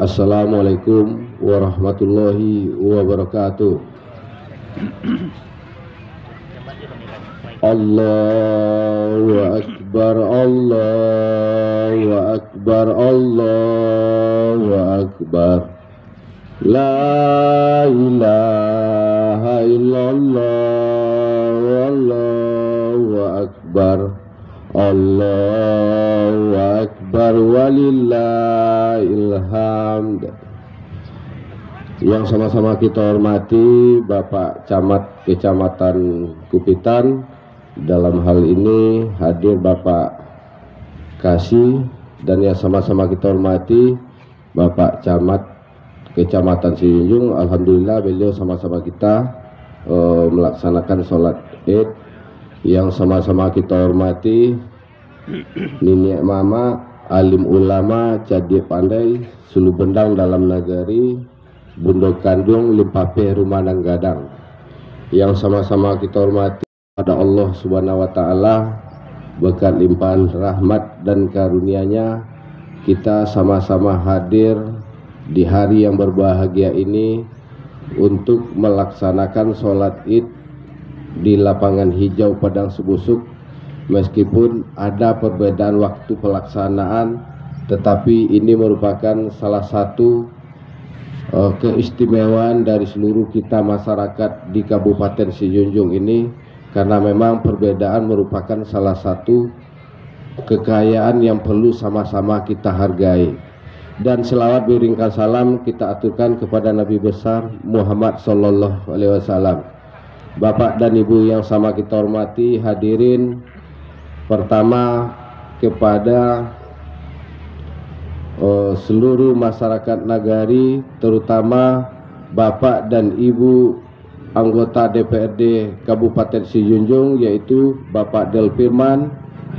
Assalamualaikum warahmatullahi wabarakatuh. Allahu Akbar, Allahu Akbar, Allahu Akbar. La ilaha illallah, Allahu Akbar, Allahu Akbar, walillahil hamd. Yang sama-sama kita hormati Bapak Camat Kecamatan Kupitan, dalam hal ini hadir Bapak Kasih, dan yang sama-sama kita hormati Bapak Camat Kecamatan Sijunjung. Alhamdulillah beliau sama-sama kita melaksanakan sholat Id. Yang sama-sama kita hormati Nini Mama, alim ulama, cadi pandai, sulu bendang dalam nagari, Bundo Kandung, Limpape Rumah Nanggadang. Yang sama-sama kita hormati pada Allah Subhanahu wa Ta'ala, berkat limpahan rahmat dan karunia-Nya, kita sama-sama hadir di hari yang berbahagia ini untuk melaksanakan sholat Id di lapangan hijau Padang Sebusuk. Meskipun ada perbedaan waktu pelaksanaan, tetapi ini merupakan salah satu keistimewaan dari seluruh kita masyarakat di Kabupaten Sijunjung ini, karena memang perbedaan merupakan salah satu kekayaan yang perlu sama-sama kita hargai. Dan selawat biringkan salam kita aturkan kepada Nabi besar Muhammad Sallallahu Alaihi Wasallam. Bapak dan Ibu yang sama kita hormati, hadirin, pertama kepada seluruh masyarakat nagari, terutama Bapak dan Ibu anggota DPRD Kabupaten Sijunjung, yaitu Bapak Del Firman,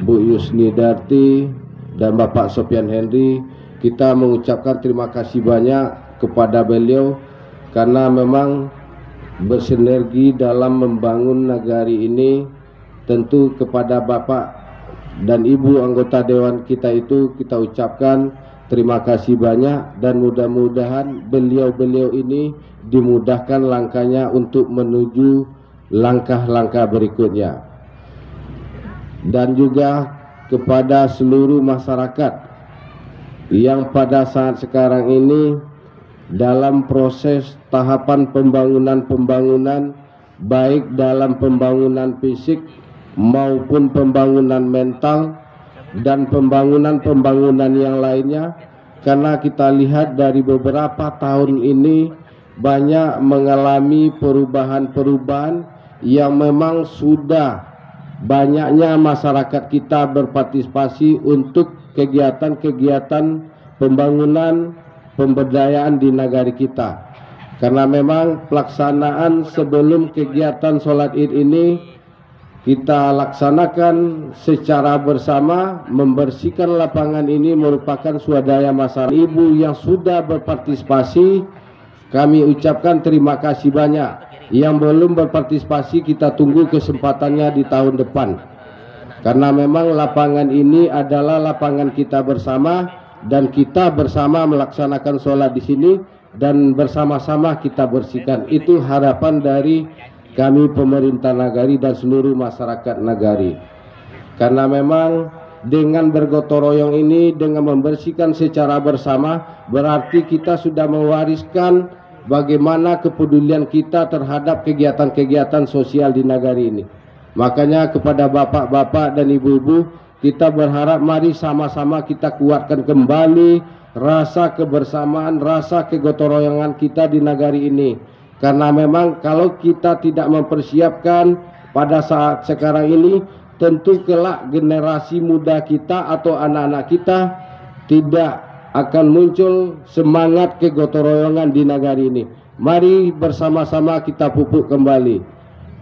Bu Yusni Darti, dan Bapak Sofian Henry. Kita mengucapkan terima kasih banyak kepada beliau karena memang bersinergi dalam membangun nagari ini. Tentu kepada Bapak dan Ibu anggota Dewan kita itu kita ucapkan terima kasih banyak, dan mudah-mudahan beliau-beliau ini dimudahkan langkahnya untuk menuju langkah-langkah berikutnya. Dan juga kepada seluruh masyarakat yang pada saat sekarang ini dalam proses tahapan pembangunan baik dalam pembangunan fisik maupun pembangunan mental dan pembangunan yang lainnya, karena kita lihat dari beberapa tahun ini banyak mengalami perubahan-perubahan yang memang sudah banyaknya masyarakat kita berpartisipasi untuk kegiatan-kegiatan pembangunan pemberdayaan di negari kita. Karena memang pelaksanaan sebelum kegiatan sholat Id ini kita laksanakan secara bersama, membersihkan lapangan ini merupakan swadaya masyarakat. Ibu yang sudah berpartisipasi, kami ucapkan terima kasih banyak. Yang belum berpartisipasi, kita tunggu kesempatannya di tahun depan. Karena memang lapangan ini adalah lapangan kita bersama, dan kita bersama melaksanakan sholat di sini, dan bersama-sama kita bersihkan. Itu harapan dari kami pemerintah nagari dan seluruh masyarakat nagari. Karena memang dengan bergotong royong ini, dengan membersihkan secara bersama, berarti kita sudah mewariskan bagaimana kepedulian kita terhadap kegiatan-kegiatan sosial di nagari ini. Makanya kepada bapak-bapak dan ibu-ibu, kita berharap mari sama-sama kita kuatkan kembali rasa kebersamaan, rasa kegotong royongan kita di nagari ini. Karena memang kalau kita tidak mempersiapkan pada saat sekarang ini, tentu kelak generasi muda kita atau anak-anak kita tidak akan muncul semangat kegotong royongan di negari ini. Mari bersama-sama kita pupuk kembali.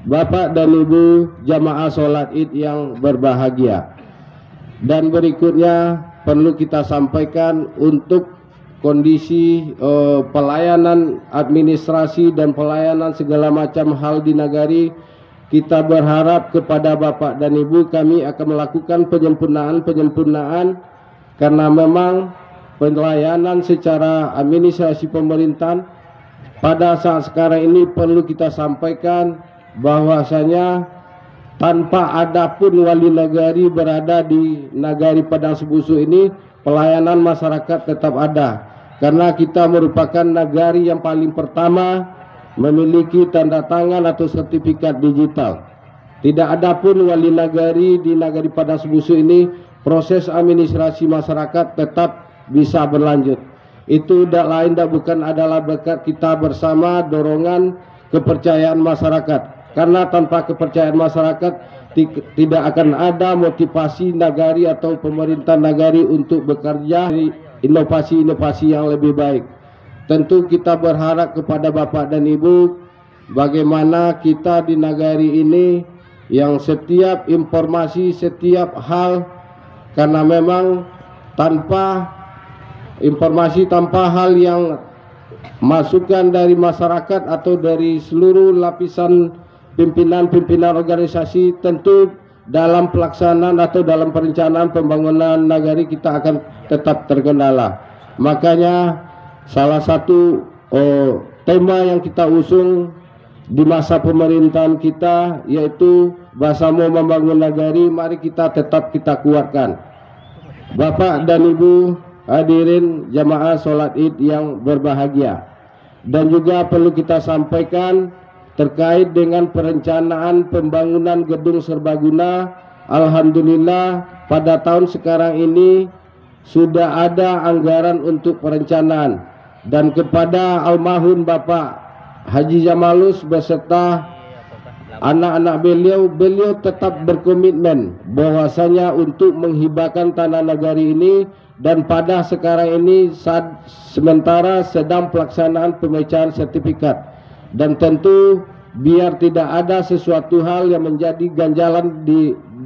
Bapak dan Ibu jamaah sholat Id yang berbahagia. Dan berikutnya perlu kita sampaikan untuk kondisi pelayanan administrasi dan pelayanan segala macam hal di nagari. Kita berharap kepada Bapak dan Ibu, kami akan melakukan penyempurnaan karena memang pelayanan secara administrasi pemerintahan. Pada saat sekarang ini perlu kita sampaikan bahwasanya tanpa ada pun wali nagari berada di Nagari Padang Sebusu ini, pelayanan masyarakat tetap ada. Karena kita merupakan nagari yang paling pertama memiliki tanda tangan atau sertifikat digital. Tidak ada pun wali nagari di Nagari Padang Sebusu ini, proses administrasi masyarakat tetap bisa berlanjut. Itu tidak lain dan bukan adalah berkat kita bersama, dorongan kepercayaan masyarakat. Karena tanpa kepercayaan masyarakat tidak akan ada motivasi nagari atau pemerintah nagari untuk bekerja inovasi-inovasi yang lebih baik. Tentu kita berharap kepada Bapak dan Ibu bagaimana kita di nagari ini yang setiap informasi, setiap hal, karena memang tanpa informasi, tanpa hal yang masukan dari masyarakat atau dari seluruh lapisan pimpinan-pimpinan organisasi, tentu dalam pelaksanaan atau dalam perencanaan pembangunan nagari kita akan tetap terkendala. Makanya salah satu tema yang kita usung di masa pemerintahan kita yaitu Bersama Membangun Nagari, mari kita tetap kita kuatkan. Bapak dan Ibu hadirin jamaah sholat id yang berbahagia, dan juga perlu kita sampaikan terkait dengan perencanaan pembangunan gedung serbaguna. Alhamdulillah pada tahun sekarang ini sudah ada anggaran untuk perencanaan, dan kepada almarhum Bapak Haji Jamalus beserta anak-anak beliau tetap berkomitmen bahwasanya untuk menghibahkan tanah nagari ini, dan pada sekarang ini sementara sedang pelaksanaan pemecahan sertifikat. Dan tentu biar tidak ada sesuatu hal yang menjadi ganjalan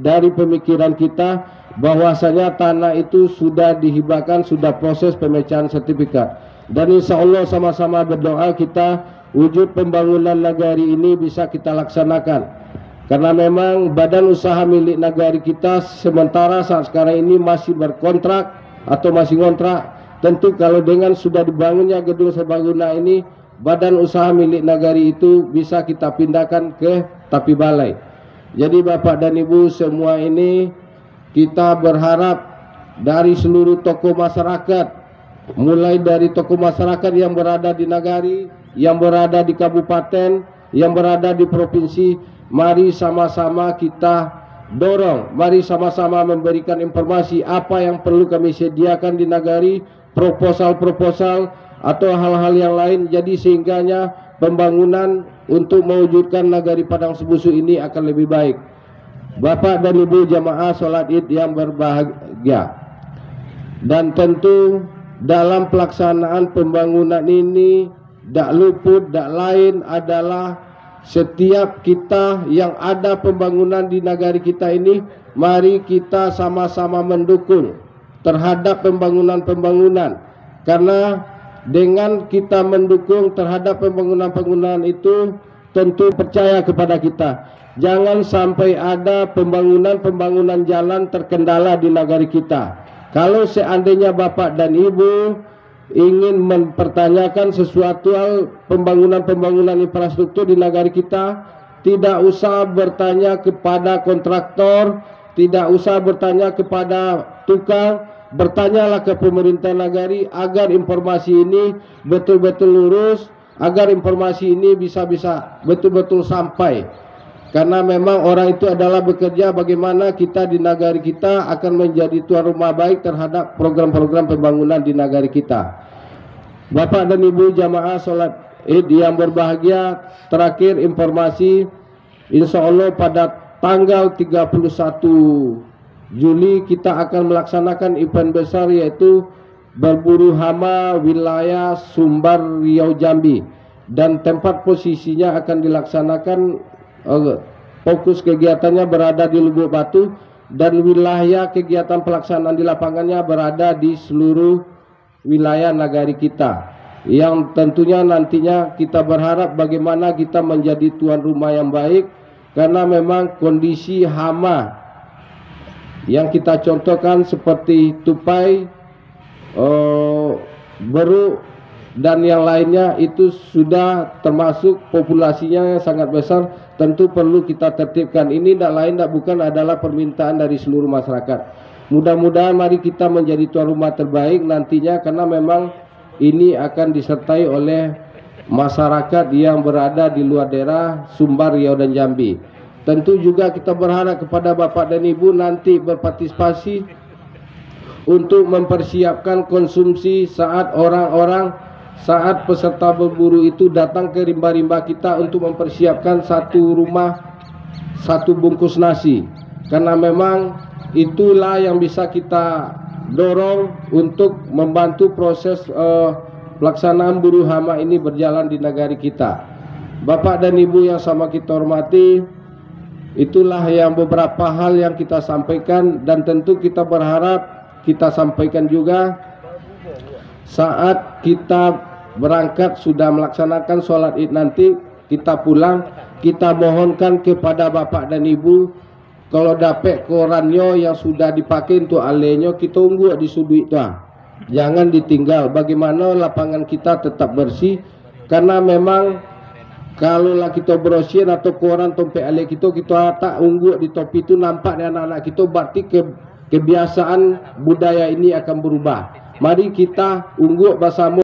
dari pemikiran kita bahwasanya tanah itu sudah dihibahkan, sudah proses pemecahan sertifikat. Dan insya Allah sama-sama berdoa kita wujud pembangunan nagari ini bisa kita laksanakan. Karena memang badan usaha milik nagari kita sementara saat sekarang ini masih berkontrak atau masih ngontrak. Tentu kalau dengan sudah dibangunnya gedung serbaguna ini, badan usaha milik nagari itu bisa kita pindahkan ke Tapi Balai. Jadi Bapak dan Ibu semua ini, kita berharap dari seluruh tokoh masyarakat, mulai dari tokoh masyarakat yang berada di nagari, yang berada di kabupaten, yang berada di provinsi, mari sama-sama kita dorong, mari sama-sama memberikan informasi apa yang perlu kami sediakan di nagari, proposal-proposal atau hal-hal yang lain, jadi sehingganya pembangunan untuk mewujudkan Nagari Padang Sebusu ini akan lebih baik. Bapak dan Ibu jamaah sholat id yang berbahagia, dan tentu dalam pelaksanaan pembangunan ini tak luput, tak lain adalah setiap kita yang ada pembangunan di nagari kita ini, mari kita sama-sama mendukung terhadap pembangunan-pembangunan. Karena dengan kita mendukung terhadap pembangunan-pembangunan itu, tentu percaya kepada kita. Jangan sampai ada pembangunan-pembangunan jalan terkendala di nagari kita. Kalau seandainya Bapak dan Ibu ingin mempertanyakan sesuatu hal pembangunan-pembangunan infrastruktur di nagari kita, tidak usah bertanya kepada kontraktor, tidak usah bertanya kepada tukang, bertanyalah ke pemerintah nagari agar informasi ini betul-betul lurus, agar informasi ini bisa betul-betul sampai. Karena memang orang itu adalah bekerja bagaimana kita di nagari kita akan menjadi tuan rumah baik terhadap program-program pembangunan di nagari kita. Bapak dan Ibu jamaah sholat id yang berbahagia, terakhir informasi, insya Allah pada tanggal 31 Juli kita akan melaksanakan event besar, yaitu berburu hama wilayah Sumbar Riau Jambi, dan tempat posisinya akan dilaksanakan fokus kegiatannya berada di Lubuk Batu, dan wilayah kegiatan pelaksanaan di lapangannya berada di seluruh wilayah nagari kita, yang tentunya nantinya kita berharap bagaimana kita menjadi tuan rumah yang baik. Karena memang kondisi hama yang kita contohkan seperti tupai, Beruk dan yang lainnya itu sudah termasuk populasinya yang sangat besar, tentu perlu kita tertibkan. Ini tidak lain tidak bukan adalah permintaan dari seluruh masyarakat. Mudah-mudahan mari kita menjadi tuan rumah terbaik nantinya, karena memang ini akan disertai oleh masyarakat yang berada di luar daerah Sumbar, Riau dan Jambi. Tentu juga kita berharap kepada Bapak dan Ibu nanti berpartisipasi untuk mempersiapkan konsumsi saat saat peserta berburu itu datang ke rimba-rimba kita untuk mempersiapkan satu rumah, satu bungkus nasi. Karena memang itulah yang bisa kita dorong untuk membantu proses pelaksanaan buruh hama ini berjalan di negara kita. Bapak dan Ibu yang sama kita hormati, itulah yang beberapa hal yang kita sampaikan, dan tentu kita berharap kita sampaikan juga saat kita berangkat sudah melaksanakan sholat id nanti, kita pulang, kita mohonkan kepada Bapak dan Ibu, kalau dapat korannya yang sudah dipakai untuk alenyo, kita tunggu di sudut itu, jangan ditinggal. Bagaimana lapangan kita tetap bersih, karena memang kalau lah kita bersihin atau koran tompek ale kita tak ungguk di topi itu, nampak di anak-anak kita, berarti kebiasaan budaya ini akan berubah. Mari kita ungguk bersama